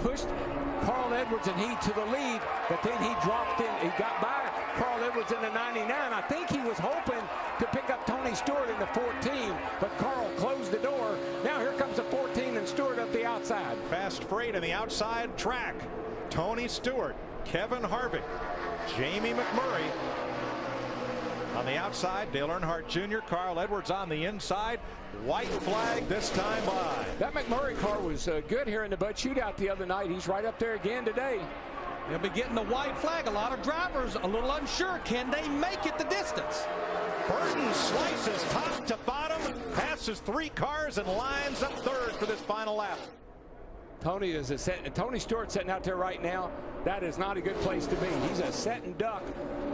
pushed Carl Edwards and he to the lead, but then he dropped in. He got by Carl Edwards in the 99. I think he was hoping to pick up Tony Stewart in the 14, but Carl closed the door. Now here comes the 14 and Stewart up the outside. Fast freight on the outside track. Tony Stewart, Kevin Harvick, Jamie McMurray. On the outside, Dale Earnhardt Jr., Carl Edwards on the inside. White flag this time by. That McMurray car was good here in the Bud Shootout the other night. He's right up there again today. They'll be getting the white flag. A lot of drivers a little unsure. Can they make it the distance? Burton slices top to bottom, passes 3 cars and lines up third for this final lap. Tony Stewart sitting out there right now. That is not a good place to be. He's a setting duck.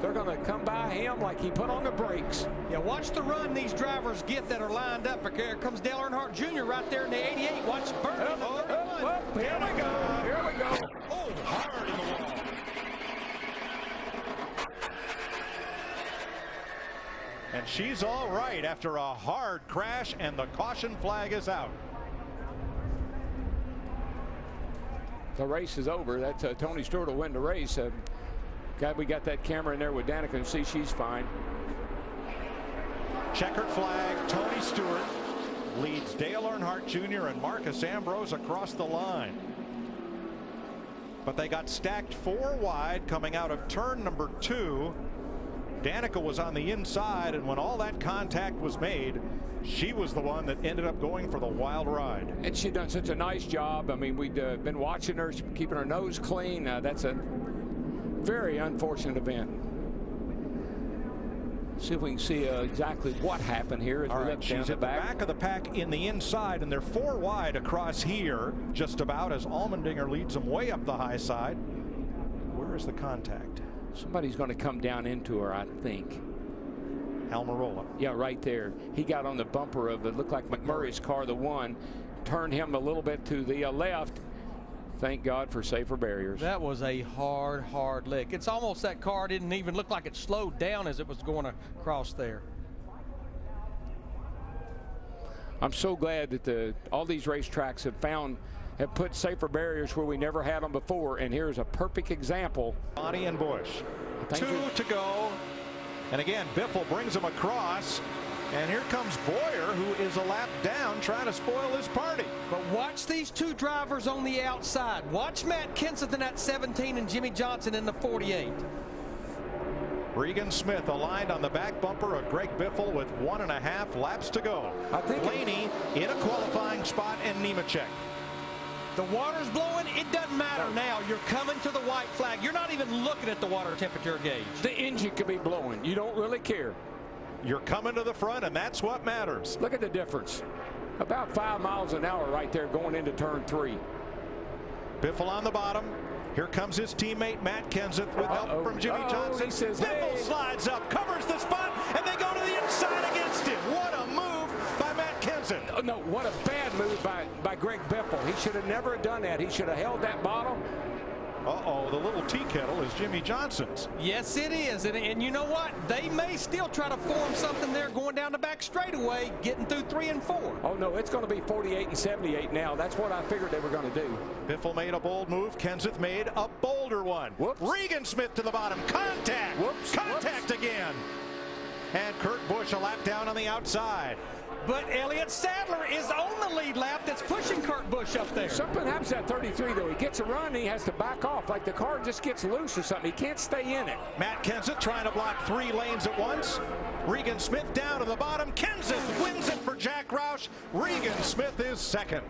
They're going to come by him like he put on the brakes. Yeah, watch the run these drivers get that are lined up. Here comes Dale Earnhardt Jr. right there in the 88. Watch Burton. Here we go. Here we go. Oh, hard in the wall. And she's all right after a hard crash, and the caution flag is out. The race is over. That's Tony Stewart will win the race. God, we got that camera in there with Danica and see she's fine. Checkered flag. Tony Stewart leads Dale Earnhardt Jr. and Marcus Ambrose across the line. But they got stacked 4 wide coming out of turn number 2. Danica was on the inside, and when all that contact was made, she was the one that ended up going for the wild ride. And she'd done such a nice job. I mean, we'd been watching her, keeping her nose clean. That's a very unfortunate event. See if we can see exactly what happened here as we look down the back. Back of the pack in the inside, and they're 4 wide across here, just about, as Allmendinger leads them way up the high side. Where is the contact? Somebody's going to come down into her, I think. Almirola. Yeah, right there. He got on the bumper of it. Looked like McMurray's car, the one, turned him a little bit to the left. Thank God for safer barriers. That was a hard lick. It's almost that car didn't even look like it slowed down as it was going across there. I'm so glad that all these racetracks have put safer barriers where we never had them before, and here's a perfect example. Bonnie and Bush. 2 to go. And again, Biffle brings him across. And here comes Boyer, who is a lap down, trying to spoil his party. But watch these 2 drivers on the outside. Watch Matt Kenseth in that 17 and Jimmy Johnson in the 48. Regan Smith aligned on the back bumper of Greg Biffle with 1.5 laps to go. I think Blaney in a qualifying spot, and Nemechek. The water's blowing. It doesn't matter now. You're coming to the white flag. You're not even looking at the water temperature gauge. The engine could be blowing. You don't really care. You're coming to the front, and that's what matters. Look at the difference. About 5 miles an hour right there going into turn 3. Biffle on the bottom. Here comes his teammate Matt Kenseth with help from Jimmy Johnson. He says, Biffle slides up, covers the spot, and they go to the inside against him. What a move by Matt Kenseth. No, what a bad move by Greg Biffle. He should have never done that. He should have held that bottle. Uh-oh, the little tea kettle is Jimmy Johnson's. Yes, it is. And you know what? They may still try to form something there going down the back straightaway, getting through 3 and 4. Oh, no, it's going to be 48 and 78 now. That's what I figured they were going to do. Biffle made a bold move. Kenseth made a bolder one. Whoops. Regan Smith to the bottom. Contact. Whoops. Contact again. And Kurt Busch a lap down on the outside. But Elliott Sadler is on the lead lap that's pushing Kurt Busch up there. Something happens at 33, though. He gets a run, and he has to back off. Like the car just gets loose or something. He can't stay in it. Matt Kenseth trying to block 3 lanes at once. Regan Smith down to the bottom. Kenseth wins it for Jack Roush. Regan Smith is second.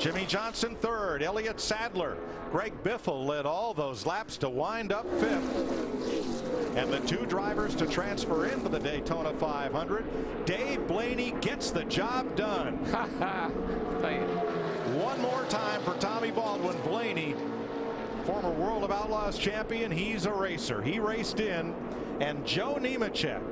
Jimmy Johnson third. Elliott Sadler. Greg Biffle led all those laps to wind up 5th. And the 2 drivers to transfer into the Daytona 500. Dave Blaney gets the job done. One more time for Tommy Baldwin. Blaney, former World of Outlaws champion. He's a racer. He raced in. And Joe Nemechek,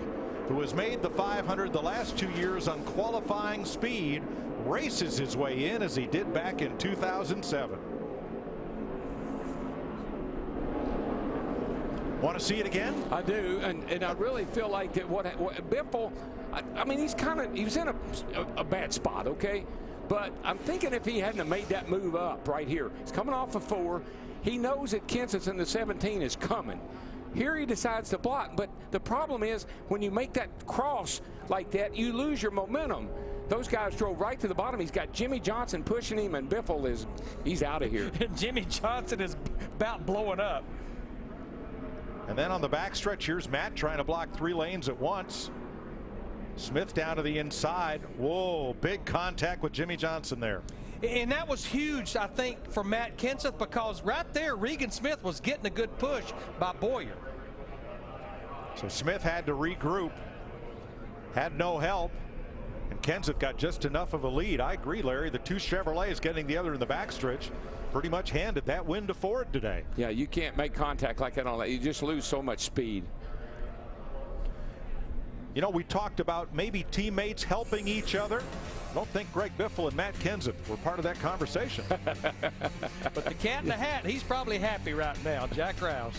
who has made the 500 the last 2 years on qualifying speed, races his way in as he did back in 2007. Want to see it again? I do, and I really feel like that. What Biffle, I mean, he was in a bad spot, okay, But I'm thinking if he hadn't have made that move up right here, he's coming off a 4. He knows that Kenseth in the 17 is coming. Here he decides to block, but the problem is when you make that cross like that, you lose your momentum. Those guys drove right to the bottom. He's got Jimmy Johnson pushing him, and Biffle he's out of here. Jimmy Johnson is about blowing up. And then on the backstretch, here's Matt trying to block 3 lanes at once. Smith down to the inside. Whoa, big contact with Jimmy Johnson there. And that was huge, I think, for Matt Kenseth, because right there, Regan Smith was getting a good push by Boyer. So Smith had to regroup, had no help, and Kenseth got just enough of a lead. I agree, Larry. The 2 Chevrolets getting the other in the backstretch pretty much handed that win to Ford today. Yeah, you can't make contact like that on that. You just lose so much speed. You know, we talked about maybe teammates helping each other. I don't think Greg Biffle and Matt Kenseth were part of that conversation. But the cat in the hat, he's probably happy right now, Jack Rouse.